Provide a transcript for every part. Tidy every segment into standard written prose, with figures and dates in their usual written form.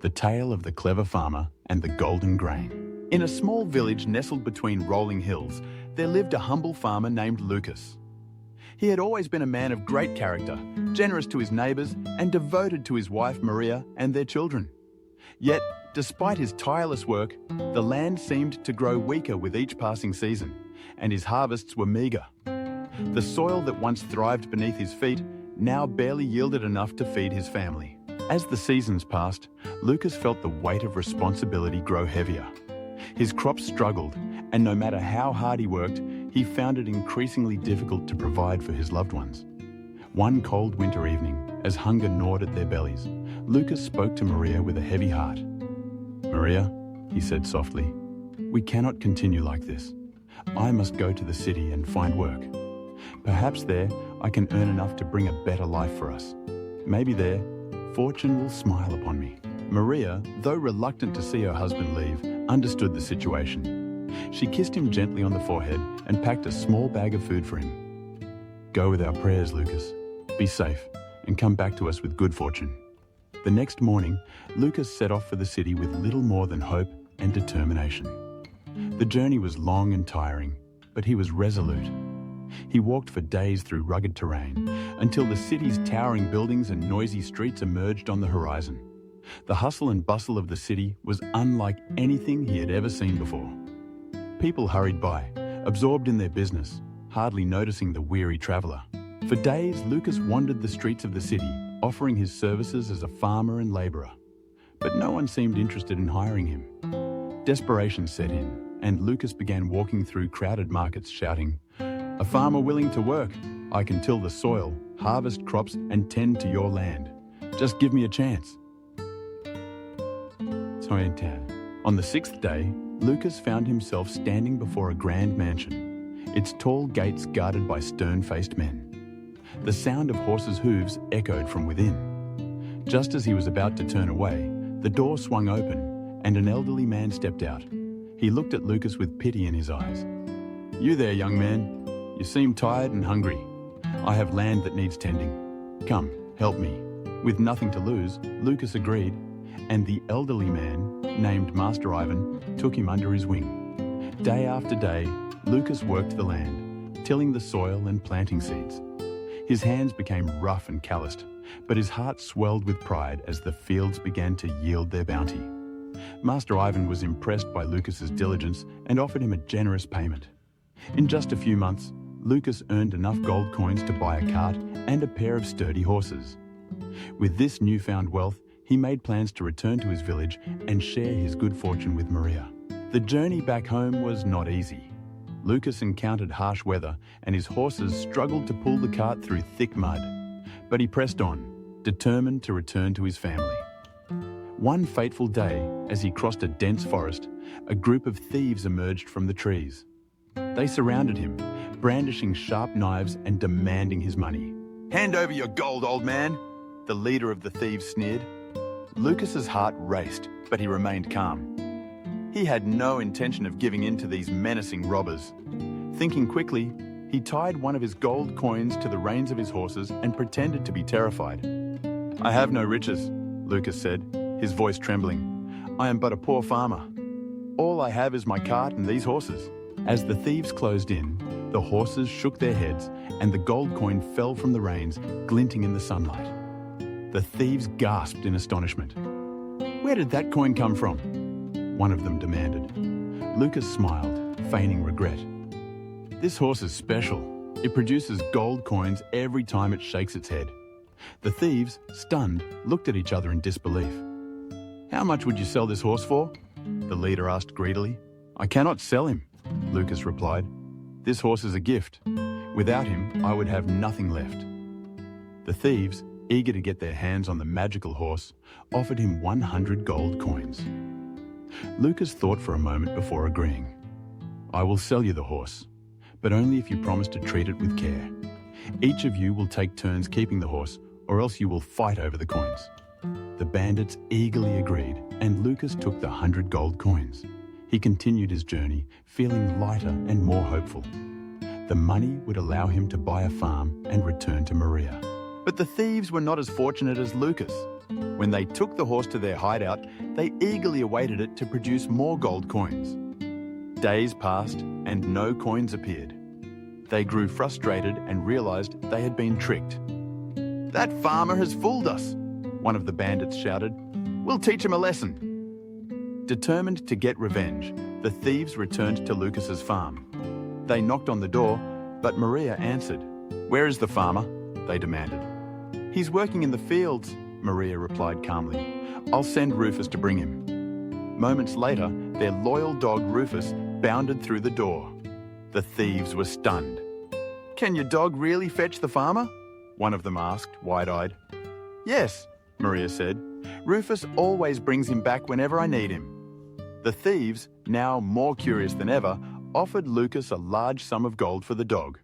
The Tale of the Clever Farmer and the Golden Grain. In a small village nestled between rolling hills, there lived a humble farmer named Lucas. He had always been a man of great character, generous to his neighbours and devoted to his wife Maria and their children. Yet, despite his tireless work, the land seemed to grow weaker with each passing season, and his harvests were meagre. The soil that once thrived beneath his feet now barely yielded enough to feed his family. As the seasons passed, Lucas felt the weight of responsibility grow heavier. His crops struggled, and no matter how hard he worked, he found it increasingly difficult to provide for his loved ones. One cold winter evening, as hunger gnawed at their bellies, Lucas spoke to Maria with a heavy heart. "Maria," he said softly, "we cannot continue like this. I must go to the city and find work. Perhaps there I can earn enough to bring a better life for us. Maybe there, fortune will smile upon me." Maria, though reluctant to see her husband leave, understood the situation. She kissed him gently on the forehead and packed a small bag of food for him. "Go with our prayers, Lucas. Be safe and come back to us with good fortune." The next morning, Lucas set off for the city with little more than hope and determination. The journey was long and tiring, but he was resolute. He walked for days through rugged terrain until the city's towering buildings and noisy streets emerged on the horizon. The hustle and bustle of the city was unlike anything he had ever seen before. People hurried by, absorbed in their business, hardly noticing the weary traveller. For days, Lucas wandered the streets of the city, offering his services as a farmer and labourer. But no one seemed interested in hiring him. Desperation set in, and Lucas began walking through crowded markets shouting, "A farmer willing to work. I can till the soil, harvest crops and tend to your land. Just give me a chance." On the sixth day, Lucas found himself standing before a grand mansion, its tall gates guarded by stern-faced men. The sound of horses' hooves echoed from within. Just as he was about to turn away, the door swung open and an elderly man stepped out. He looked at Lucas with pity in his eyes. "You there, young man. You seem tired and hungry. I have land that needs tending. Come, help me." With nothing to lose, Lucas agreed, and the elderly man, named Master Ivan, took him under his wing. Day after day, Lucas worked the land, tilling the soil and planting seeds. His hands became rough and calloused, but his heart swelled with pride as the fields began to yield their bounty. Master Ivan was impressed by Lucas's diligence and offered him a generous payment. In just a few months, Lucas earned enough gold coins to buy a cart and a pair of sturdy horses. With this newfound wealth, he made plans to return to his village and share his good fortune with Maria. The journey back home was not easy. Lucas encountered harsh weather and his horses struggled to pull the cart through thick mud. But he pressed on, determined to return to his family. One fateful day, as he crossed a dense forest, a group of thieves emerged from the trees. They surrounded him, brandishing sharp knives and demanding his money. "Hand over your gold, old man," the leader of the thieves sneered. Lucas's heart raced, but he remained calm. He had no intention of giving in to these menacing robbers. Thinking quickly, he tied one of his gold coins to the reins of his horses and pretended to be terrified. "I have no riches," Lucas said, his voice trembling. "I am but a poor farmer. All I have is my cart and these horses." As the thieves closed in, the horses shook their heads and the gold coin fell from the reins, glinting in the sunlight. The thieves gasped in astonishment. "Where did that coin come from?" one of them demanded. Lucas smiled, feigning regret. "This horse is special. It produces gold coins every time it shakes its head." The thieves, stunned, looked at each other in disbelief. "How much would you sell this horse for?" the leader asked greedily. "I cannot sell him," Lucas replied. "This horse is a gift. Without him, I would have nothing left." The thieves, eager to get their hands on the magical horse, offered him 100 gold coins. Lucas thought for a moment before agreeing. "I will sell you the horse, but only if you promise to treat it with care. Each of you will take turns keeping the horse, or else you will fight over the coins." The bandits eagerly agreed, and Lucas took the 100 gold coins. He continued his journey, feeling lighter and more hopeful. The money would allow him to buy a farm and return to Maria. But the thieves were not as fortunate as Lucas. When they took the horse to their hideout, they eagerly awaited it to produce more gold coins. Days passed and no coins appeared. They grew frustrated and realized they had been tricked. "That farmer has fooled us," one of the bandits shouted. "We'll teach him a lesson." Determined to get revenge, the thieves returned to Lucas's farm. They knocked on the door, but Maria answered. "Where is the farmer?" they demanded. "He's working in the fields," Maria replied calmly. "I'll send Rufus to bring him." Moments later, their loyal dog Rufus bounded through the door. The thieves were stunned. "Can your dog really fetch the farmer?" one of them asked, wide-eyed. "Yes," Maria said. "Rufus always brings him back whenever I need him." The thieves, now more curious than ever, offered Lucas a large sum of gold for the dog.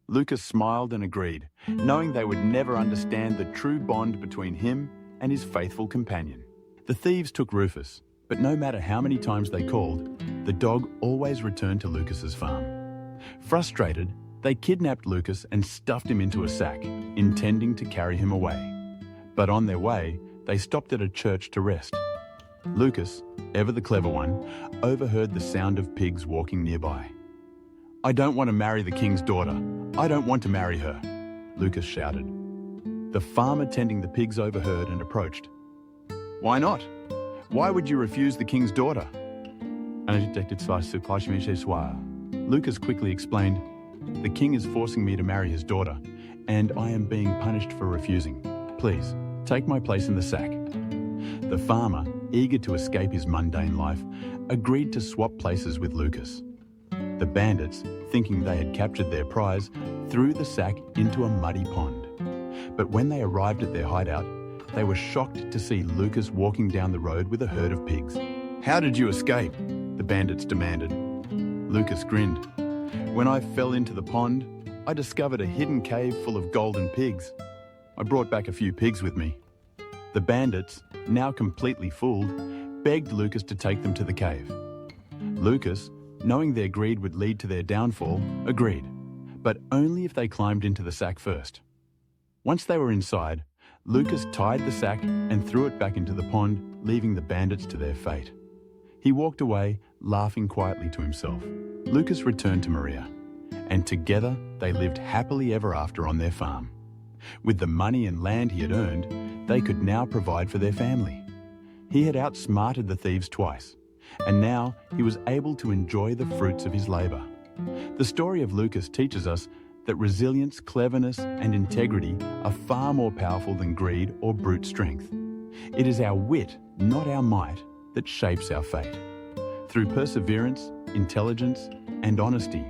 Lucas smiled and agreed, knowing they would never understand the true bond between him and his faithful companion. The thieves took Rufus, but no matter how many times they called, the dog always returned to Lucas's farm. Frustrated, they kidnapped Lucas and stuffed him into a sack, intending to carry him away. But on their way, they stopped at a church to rest. Lucas, ever the clever one, overheard the sound of pigs walking nearby. "I don't want to marry the king's daughter. I don't want to marry her," Lucas shouted. The farmer tending the pigs overheard and approached. "Why not? Why would you refuse the king's daughter?" Lucas quickly explained, "The king is forcing me to marry his daughter, and I am being punished for refusing. Please, take my place in the sack." The farmer, eager to escape his mundane life, agreed to swap places with Lucas. The bandits, thinking they had captured their prize, threw the sack into a muddy pond. But when they arrived at their hideout, they were shocked to see Lucas walking down the road with a herd of pigs. "How did you escape?" the bandits demanded. Lucas grinned. "When I fell into the pond, I discovered a hidden cave full of golden pigs. I brought back a few pigs with me." The bandits, now completely fooled, begged Lucas to take them to the cave. Lucas, knowing their greed would lead to their downfall, agreed, but only if they climbed into the sack first. Once they were inside, Lucas tied the sack and threw it back into the pond, leaving the bandits to their fate. He walked away, laughing quietly to himself. Lucas returned to Maria, and together they lived happily ever after on their farm. With the money and land he had earned, they could now provide for their family. He had outsmarted the thieves twice, and now he was able to enjoy the fruits of his labour. The story of Lucas teaches us that resilience, cleverness, and integrity are far more powerful than greed or brute strength. It is our wit, not our might, that shapes our fate. Through perseverance, intelligence, and honesty,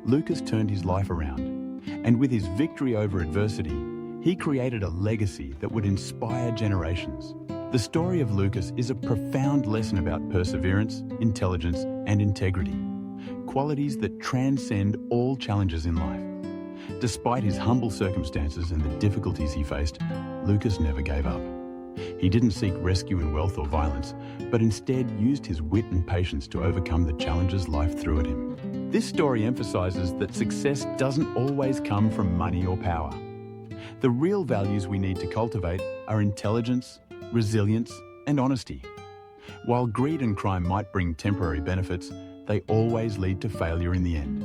Lucas turned his life around, and with his victory over adversity, he created a legacy that would inspire generations. The story of Lucas is a profound lesson about perseverance, intelligence, and integrity, qualities that transcend all challenges in life. Despite his humble circumstances and the difficulties he faced, Lucas never gave up. He didn't seek rescue in wealth or violence, but instead used his wit and patience to overcome the challenges life threw at him. This story emphasizes that success doesn't always come from money or power. The real values we need to cultivate are intelligence, resilience, and honesty. While greed and crime might bring temporary benefits, they always lead to failure in the end,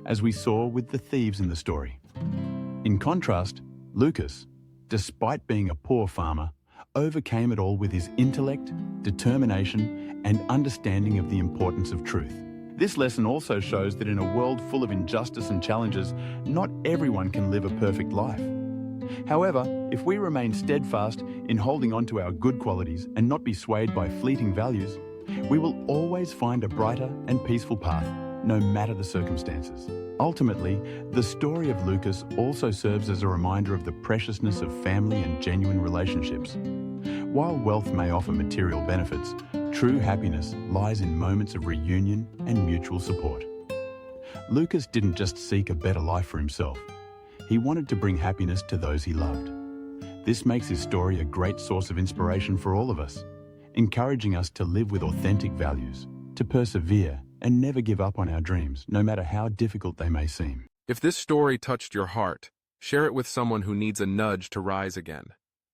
as we saw with the thieves in the story. In contrast, Lucas, despite being a poor farmer, overcame it all with his intellect, determination, and understanding of the importance of truth. This lesson also shows that in a world full of injustice and challenges, not everyone can live a perfect life. However, if we remain steadfast in holding on to our good qualities and not be swayed by fleeting values, we will always find a brighter and peaceful path, no matter the circumstances. Ultimately, the story of Lucas also serves as a reminder of the preciousness of family and genuine relationships. While wealth may offer material benefits, true happiness lies in moments of reunion and mutual support. Lucas didn't just seek a better life for himself. He wanted to bring happiness to those he loved. This makes his story a great source of inspiration for all of us, encouraging us to live with authentic values, to persevere, and never give up on our dreams, no matter how difficult they may seem. If this story touched your heart, share it with someone who needs a nudge to rise again.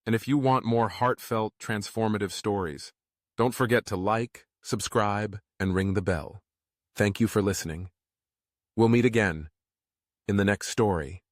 And if you want more heartfelt, transformative stories, don't forget to like, subscribe, and ring the bell. Thank you for listening. We'll meet again in the next story.